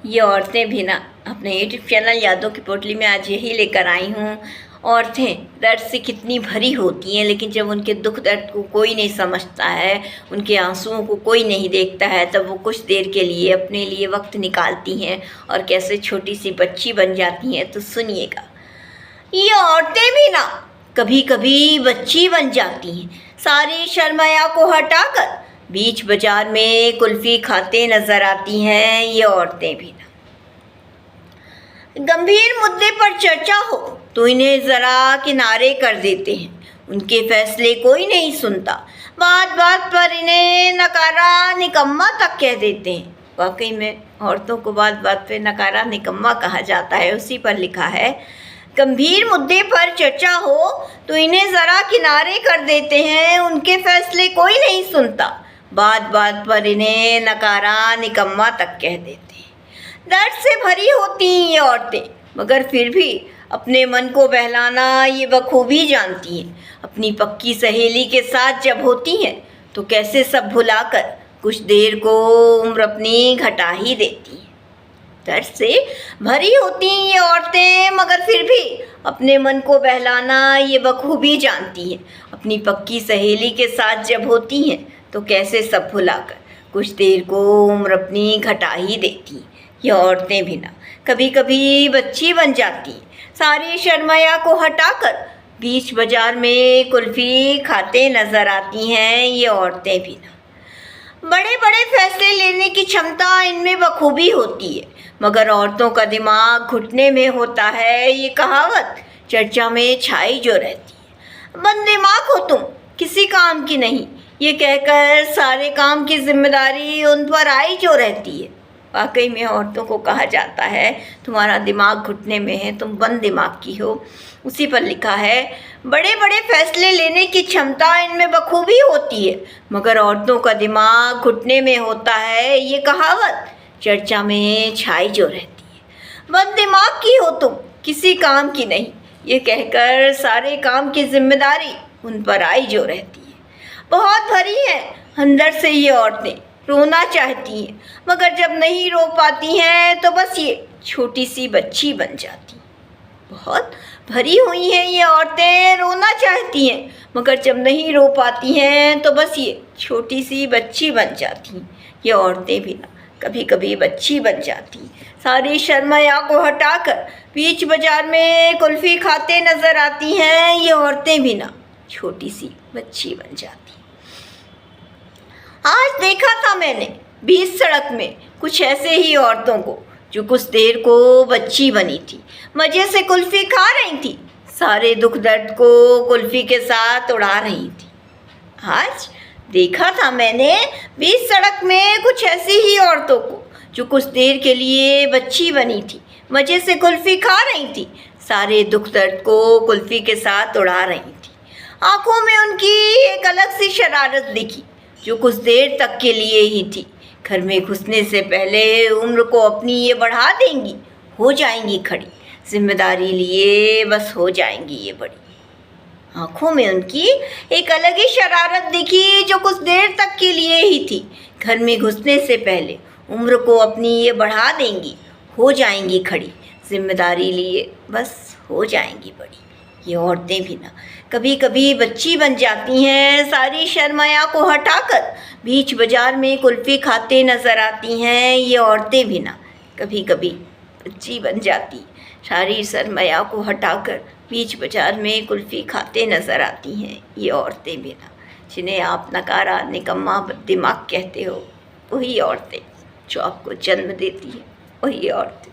ये औरतें भी ना अपने यूट्यूब चैनल यादों की पोटली में आज यही लेकर आई हूँ। औरतें दर्द से कितनी भरी होती हैं, लेकिन जब उनके दुख दर्द को कोई नहीं समझता है, उनके आंसुओं को कोई नहीं देखता है, तब वो कुछ देर के लिए अपने लिए वक्त निकालती हैं और कैसे छोटी सी बच्ची बन जाती हैं। तो सुनिएगा, ये औरतें भी ना कभी कभी बच्ची बन जाती हैं। सारी शर्मया को हटाकर बीच बाजार में कुल्फी खाते नजर आती हैं ये औरतें भी ना। गंभीर मुद्दे पर चर्चा हो तो इन्हें ज़रा किनारे कर देते हैं, उनके फैसले कोई नहीं सुनता। बात बात पर इन्हें नकारा निकम्मा तक कह देते हैं। वाकई में औरतों को बात बात पे नकारा निकम्मा कहा जाता है। उसी पर लिखा है, गंभीर मुद्दे पर चर्चा हो तो इन्हें ज़रा किनारे कर देते हैं, उनके फैसले कोई नहीं सुनता। बात बात पर इन्हें नकारा निकम्मा तक कह देते हैं। दर्द से भरी होती हैं ये औरतें, मगर फिर भी अपने मन को बहलाना ये बखूबी जानती हैं। अपनी पक्की सहेली के साथ जब होती हैं तो कैसे सब भुलाकर कुछ देर को उम्र अपनी घटा ही देती हैं। दर्द से भरी होती हैं ये औरतें, मगर फिर भी अपने मन को बहलाना ये बखूबी जानती हैं। अपनी पक्की सहेली के साथ जब होती हैं तो कैसे सब भुलाकर कुछ देर को उम्र अपनी घटा ही देती। ये औरतें भी ना कभी कभी बच्ची बन जाती। सारी शर्मया को हटाकर बीच बाजार में कुल्फी खाते नजर आती हैं ये औरतें भी ना। बड़े बड़े फैसले लेने की क्षमता इनमें बखूबी होती है, मगर औरतों का दिमाग घुटने में होता है। ये कहावत चर्चा में छाई जो रहती है। बददिमाग हो तुम, किसी काम की नहीं, ये कहकर सारे काम की जिम्मेदारी उन पर आई जो रहती है। वाकई में औरतों को कहा जाता है, तुम्हारा दिमाग घुटने में है, तुम बंद दिमाग की हो। उसी पर लिखा है, बड़े बड़े फैसले लेने की क्षमता इनमें बखूबी होती है, मगर औरतों का दिमाग घुटने में होता है। ये कहावत चर्चा में छाई जो रहती है। बंद दिमाग की हो तुम, किसी काम की नहीं, ये कहकर सारे काम की जिम्मेदारी उन पर आई जो रहती है। बहुत भरी हैं अंदर से ये औरतें, रोना चाहती हैं, मगर जब नहीं रो पाती हैं तो बस ये छोटी सी बच्ची बन जाती। बहुत भरी हुई हैं ये औरतें, रोना चाहती हैं, मगर जब नहीं रो पाती हैं तो बस ये छोटी सी बच्ची बन जाती। ये औरतें भी ना कभी कभी बच्ची बन जाती। सारी शर्मया को हटाकर बीच बाजार में कुल्फी खाते नजर आती हैं ये औरतें भी ना छोटी सी बच्ची बन जाती। आज देखा था मैंने बीच सड़क में कुछ ऐसे ही औरतों को जो कुछ देर को बच्ची बनी थी, मज़े से कुल्फ़ी खा रही थी, सारे दुख दर्द को कुल्फ़ी के साथ उड़ा रही थी। आज देखा था मैंने बीच सड़क में कुछ ऐसी ही औरतों को जो कुछ देर के लिए बच्ची बनी थी, मज़े से कुल्फ़ी खा रही थी, सारे दुख दर्द को कुल्फ़ी के साथ उड़ा रही थी। आंखों में उनकी एक अलग सी शरारत दिखी जो कुछ देर तक के लिए ही थी। घर में घुसने से पहले उम्र को अपनी ये बढ़ा देंगी, हो जाएंगी खड़ी, जिम्मेदारी लिए बस हो जाएंगी ये बड़ी। आंखों में उनकी एक अलग ही शरारत दिखी जो कुछ देर तक के लिए ही थी। घर में घुसने से पहले उम्र को अपनी ये बढ़ा देंगी, हो जाएंगी खड़ी, जिम्मेदारी लिए बस हो जाएंगी बड़ी। ये औरतें भी ना कभी कभी बच्ची बन जाती हैं। सारी शर्मया को हटाकर बीच बाजार में कुल्फ़ी खाते नजर आती हैं ये औरतें भी ना कभी कभी बच्ची बन जाती। सारी शर्मया को हटाकर बीच बाजार में कुल्फ़ी खाते नजर आती हैं ये औरतें भी ना, जिन्हें आप नकारा निकम्मा बददिमाग कहते हो। वही औरतें जो आपको जन्म देती हैं, वही औरतें।